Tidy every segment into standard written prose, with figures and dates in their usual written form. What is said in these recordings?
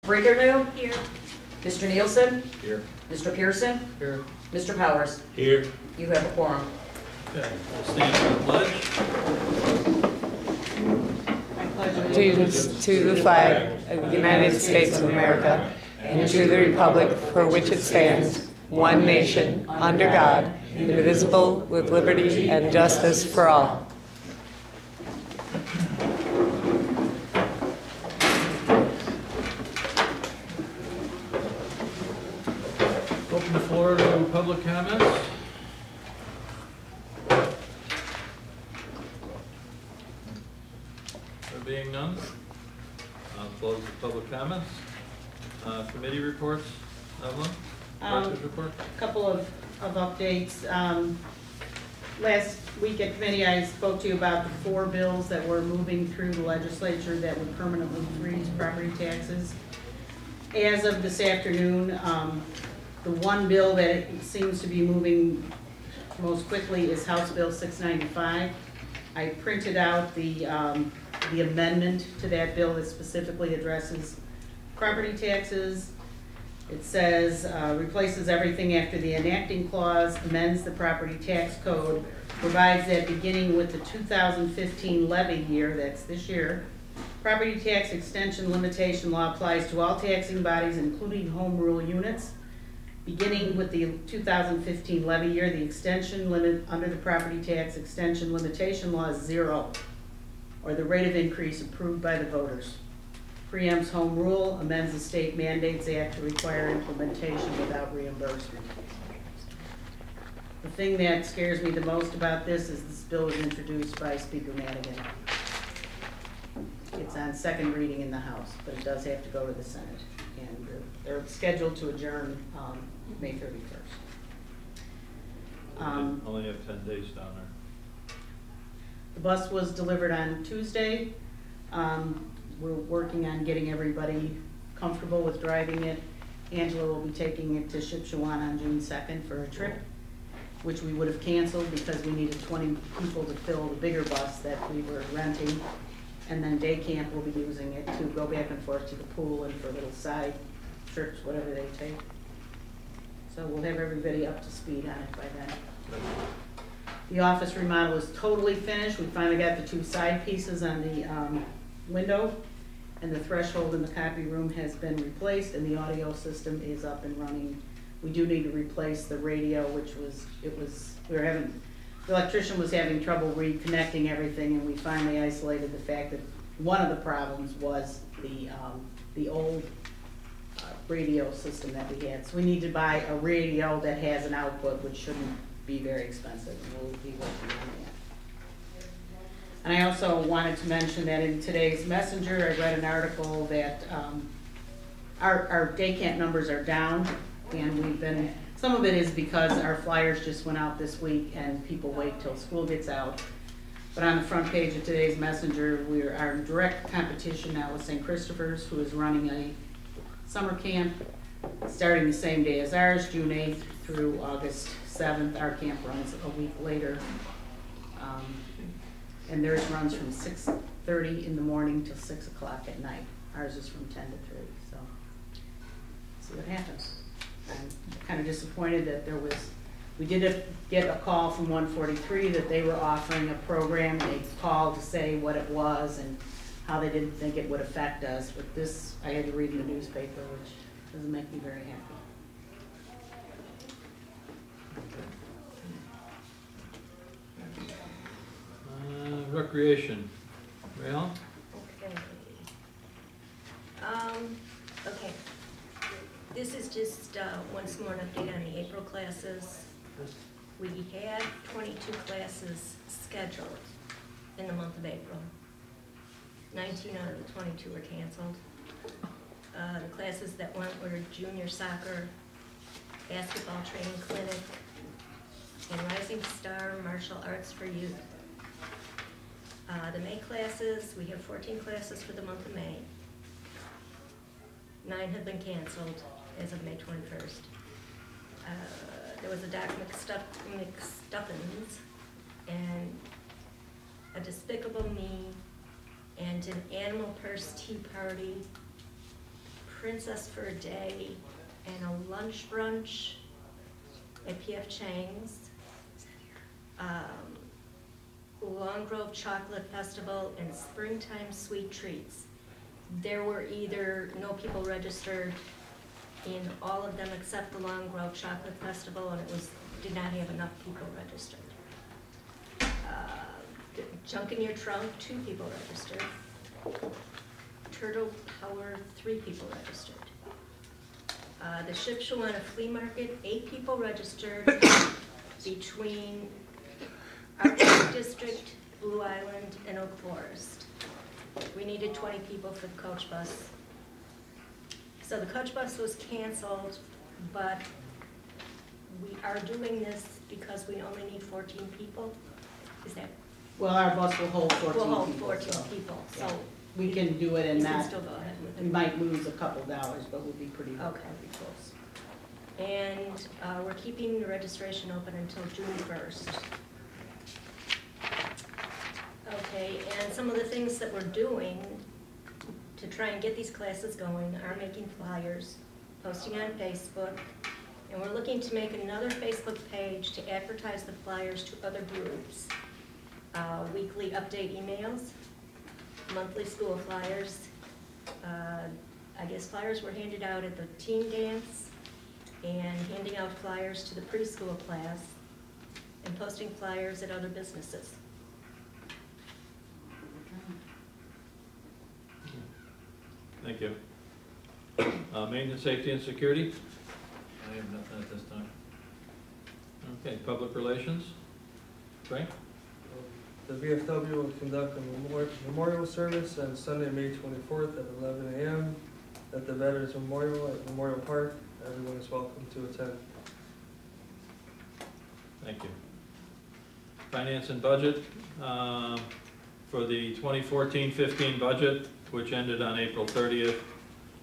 Rinkernew? Here. Mr. Nielsen? Here. Mr. Pearson? Here. Mr. Powers? Here. You have a quorum. Okay, we'll stand for the pledge. Allegiance to the flag of the United States of America and to the republic for which it stands, one nation, under God, indivisible, with liberty and justice for all. Open the floor to public comments. There being none, I'll close the public comments. Committee reports, Evelyn? Director's report? A couple of updates. Last week at committee, I spoke to you about the 4 bills that were moving through the legislature that would permanently freeze property taxes. As of this afternoon, the one bill that seems to be moving most quickly is House Bill 695. I printed out the amendment to that bill that specifically addresses property taxes. It says, replaces everything after the enacting clause, amends the property tax code, provides that beginning with the 2015 levy year, that's this year, property tax extension limitation law applies to all taxing bodies, including home rule units. Beginning with the 2015 levy year, the extension limit under the property tax extension limitation law is 0, or the rate of increase approved by the voters. Preempts home rule, amends the State Mandates Act to require implementation without reimbursement. The thing that scares me the most about this is this bill was introduced by Speaker Madigan. It's on second reading in the House, but it does have to go to the Senate. And they're scheduled to adjourn May 31st. Only have 10 days down there. The bus was delivered on Tuesday. We're working on getting everybody comfortable with driving it. Angela will be taking it to Shipshewan on June 2nd for a trip, which we would have canceled because we needed 20 people to fill the bigger bus that we were renting. And then day camp will be using it to go back and forth to the pool and for little side trips, whatever they take. So we'll have everybody up to speed on it by then. The office remodel is totally finished. We finally got the 2 side pieces on the window, and the threshold in the copy room has been replaced, and the audio system is up and running. We do need to replace the radio, which the electrician was having trouble reconnecting everything, and we finally isolated the fact that one of the problems was the old radio system that we had. So we need to buy a radio that has an output, which shouldn't be very expensive, and we'll be working on that. And I also wanted to mention that in today's Messenger, I read an article that our day camp numbers are down, and some of it is because our flyers just went out this week and people wait till school gets out. But on the front page of today's Messenger, our direct competition now is St. Christopher's, who is running a summer camp starting the same day as ours, June 8th through August 7th. Our camp runs a week later. And theirs runs from 6:30 in the morning till 6 o'clock at night. Ours is from 10 to 3, so see what happens. I'm kind of disappointed that we did get a call from 143 that they were offering a program. They called to say what it was and how they didn't think it would affect us, but this I had to read in the newspaper, which doesn't make me very happy. Recreation. Rael? Okay. This is just once more an update on the April classes. We had 22 classes scheduled in the month of April. 19 out of the 22 were canceled. The classes that went were junior soccer, basketball training clinic, and Rising Star Martial Arts for Youth. The May classes, we have 14 classes for the month of May. 9 have been canceled as of May 21st. There was a Doc McStuffins and a Despicable Me and an Animal Purse Tea Party Princess for a Day and a lunch brunch at PF Chang's. Long Grove Chocolate Festival and Springtime Sweet Treats. There were either no people registered in all of them except the Long Grove Chocolate Festival, and did not have enough people registered. Junk in Your Trunk, 2 people registered. Turtle Power, 3 people registered. The Shipshewana Flea Market, 8 people registered between our district, Blue Island, and Oak Forest. We needed 20 people for the coach bus. So the coach bus was canceled, but we are doing this because we only need 14 people. Is that? Well, our bus will hold 14 people. We'll hold 14 so, people, yeah. so We can do it you and can not, still go ahead with we it. might lose a couple dollars, but we'll be pretty Okay. close. And we're keeping the registration open until June 1st. Okay, and some of the things that we're doing to try and get these classes going are making flyers, posting on Facebook, and we're looking to make another Facebook page to advertise the flyers to other groups. Weekly update emails, monthly school flyers. I guess flyers were handed out at the teen dance, and handing out flyers to the preschool class, and posting flyers at other businesses. Thank you. Maintenance, safety, and security? I have nothing at this time. Okay, public relations? Frank? The VFW will conduct a memorial service on Sunday, May 24th at 11 a.m. at the Veterans Memorial at Memorial Park. Everyone is welcome to attend. Thank you. Finance and budget. For the 2014-15 budget, which ended on April 30th,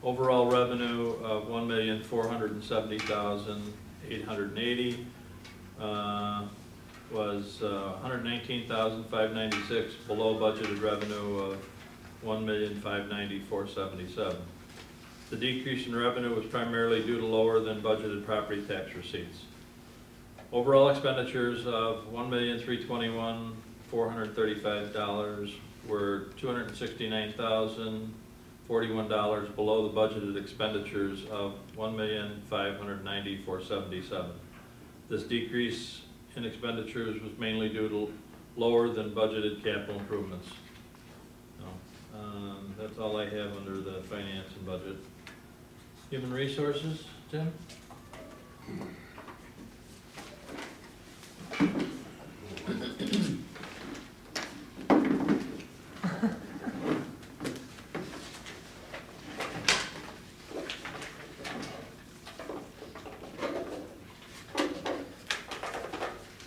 overall revenue of $1,470,880 was $119,596 below budgeted revenue of $1,590,477. The decrease in revenue was primarily due to lower than budgeted property tax receipts. Overall expenditures of $1,321,435 were $269,041 below the budgeted expenditures of $1,590,477. This decrease in expenditures was mainly due to lower than budgeted capital improvements. That's all I have under the finance and budget. Human resources, Tim?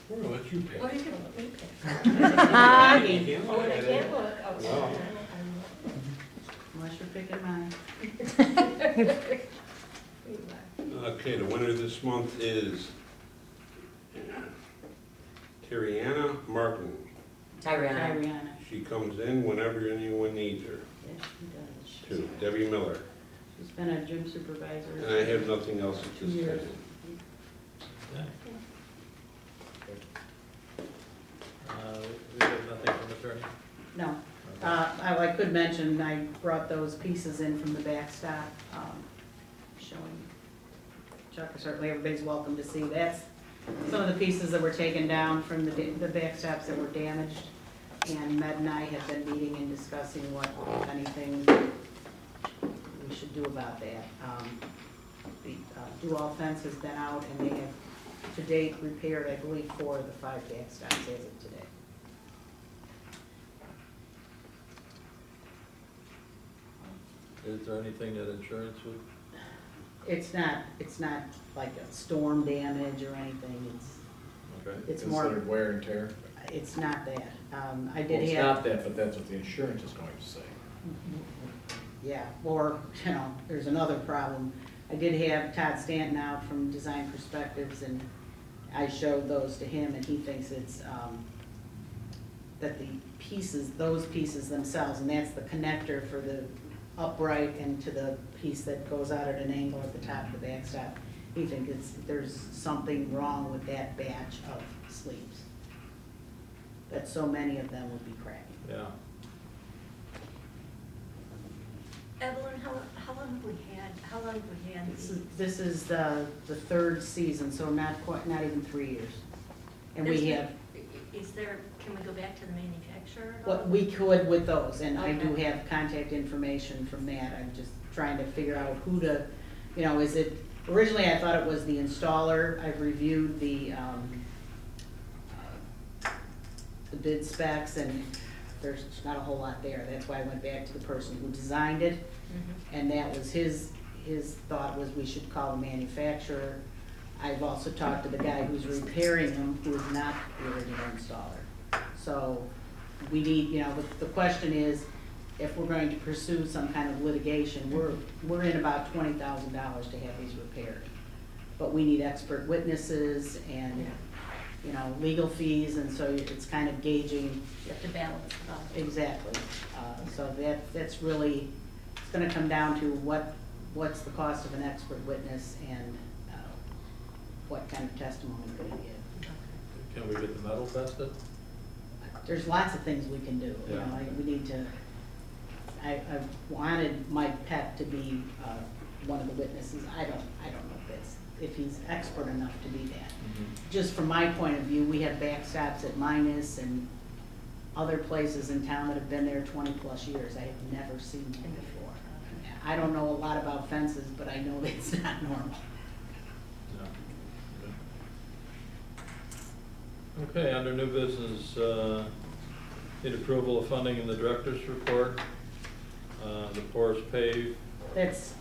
We're gonna let you pick. Oh, you're gonna let me pick. You Oh, and I can't look. Oh, No. Unless you're picking mine. Okay, the winner this month is Tariana Martin. Ariana. She comes in whenever anyone needs her. Yes, she does. To Debbie Miller. She's been a gym supervisor. And I have nothing else at 2 this years. time. Yeah. We have nothing from attorney? No. I could mention, I brought those pieces in from the backstop, showing, Chuck, certainly everybody's welcome to see. That's some of the pieces that were taken down from the backstops that were damaged. And Med and I have been meeting and discussing what, if anything, we should do about that. The dual fence has been out, and they have to date repaired, I believe, 4 of the 5 backstops as of today. Is there anything that insurance would? It's not like a storm damage or anything, Okay. it's more, Considered wear and tear? it's not that. I Well, did it's have, not that, but that's what the insurance is going to say. yeah, or, there's another problem. I did have Todd Stanton out from Design Perspectives, and I showed those to him, and he thinks it's, that the pieces, those pieces themselves, and that's the connector for the upright and to the piece that goes out at an angle at the top of the backstop. He thinks there's something wrong with that batch of sleeves. That so many of them would be cracking. Yeah. Evelyn, how long have we had This is the third season, so not even 3 years. And we have, can we go back to the manufacturer at all? what we could with those, and I do Okay. have contact information from that. I'm just trying to figure out who to, is it, originally I thought it was the installer. I've reviewed the bid specs, and there's not a whole lot there. That's why I went back to the person who designed it, and that was his thought was we should call the manufacturer. I've also talked to the guy who's repairing them, who is not the original installer. So we need, the question is, if we're going to pursue some kind of litigation, we're in about $20,000 to have these repaired. But we need expert witnesses and, legal fees, and so it's kind of gauging. You have to balance it out. Exactly. So that's really, it's gonna come down to what's the cost of an expert witness and what kind of testimony we're gonna give. Can we get the metal tested? There's lots of things we can do, Yeah. we need to, I wanted Mike Peck to be one of the witnesses. I don't know if he's expert enough to be that. Just from my point of view, we have backstops at Minus and other places in town that have been there 20+ years. I have never seen them before. I don't know a lot about fences, but I know that it's not normal. No. Okay, under new business, need approval of funding in the director's report. The porous pave, That's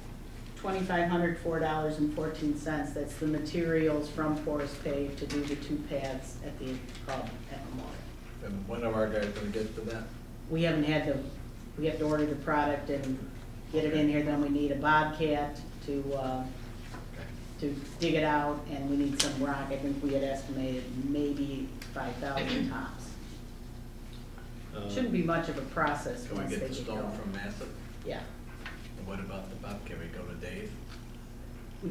$2,504.14. That's the materials from Porous Pave to do the 2 paths at the club at Memorial. And when are our guys gonna get to that? We haven't had we have to order the product and get it in here, then we need a Bobcat to dig it out, and we need some rock. I think we had estimated maybe 5,000 tops. Shouldn't be much of a process Can we once get they the get stone going. from Massett? Yeah, And what about the Bob? Can we go to Dave?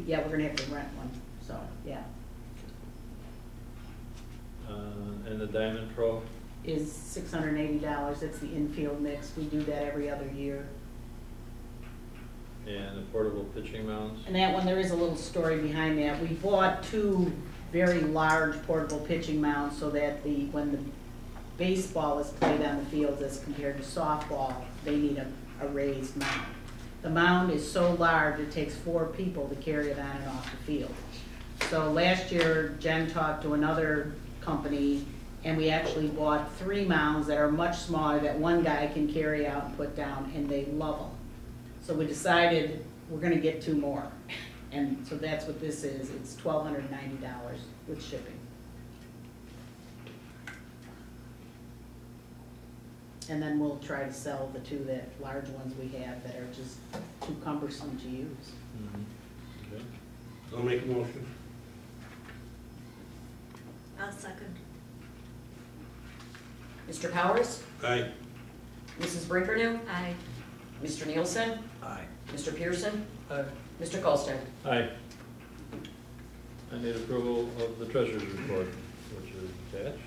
yeah, we're gonna have to rent one, so, yeah. and the Diamond Pro, Is $680, that's the infield mix. We do that every other year. and the portable pitching mounts. And that one, there is a little story behind that. We bought 2 very large portable pitching mounts so that when the baseball is played on the fields as compared to softball, they need a raised mound. The mound is so large, it takes 4 people to carry it on and off the field. So last year, Jen talked to another company, and we actually bought 3 mounds that are much smaller that one guy can carry out and put down, and they love them. So we decided we're gonna get 2 more. And so that's what this is. It's $1,290 with shipping. And then we'll try to sell the 2 large ones we have that are just too cumbersome to use. Okay. I'll make a motion. I'll second. Mr. Powers? Aye. Mrs. Brinkernoo? Aye. Mr. Nielsen? Aye. Mr. Pearson? Aye. Mr. Colston? Aye. I need approval of the treasurer's report, which is attached.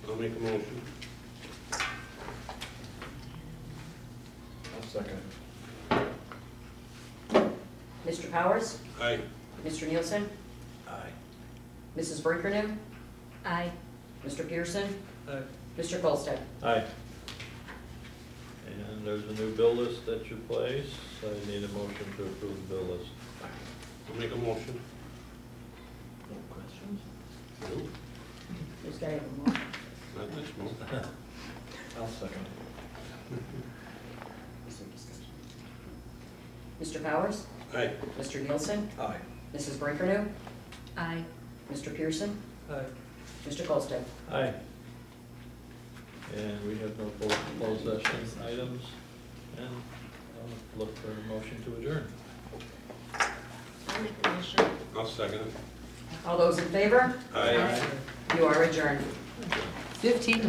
I'll make a motion. I'll second. Mr. Powers? Aye. Mr. Nielsen? Aye. Mrs. Brinkernoo? Aye. Mr. Pearson? Aye. Mr. Colston? Aye. And there's a new bill list at your place. I need a motion to approve the bill list. I'll make a motion. No questions? No, Just gotta have a motion. not this month. I'll second. Mr. Powers? Aye. Mr. Nielsen? Aye. Mrs. Brinkernoo? Aye. Mr. Pearson? Aye. Mr. Colston? Aye. And we have no closed session items, and I'll look for a motion to adjourn. I'll make the motion. I'll second it. All those in favor? Aye. You are adjourned. 15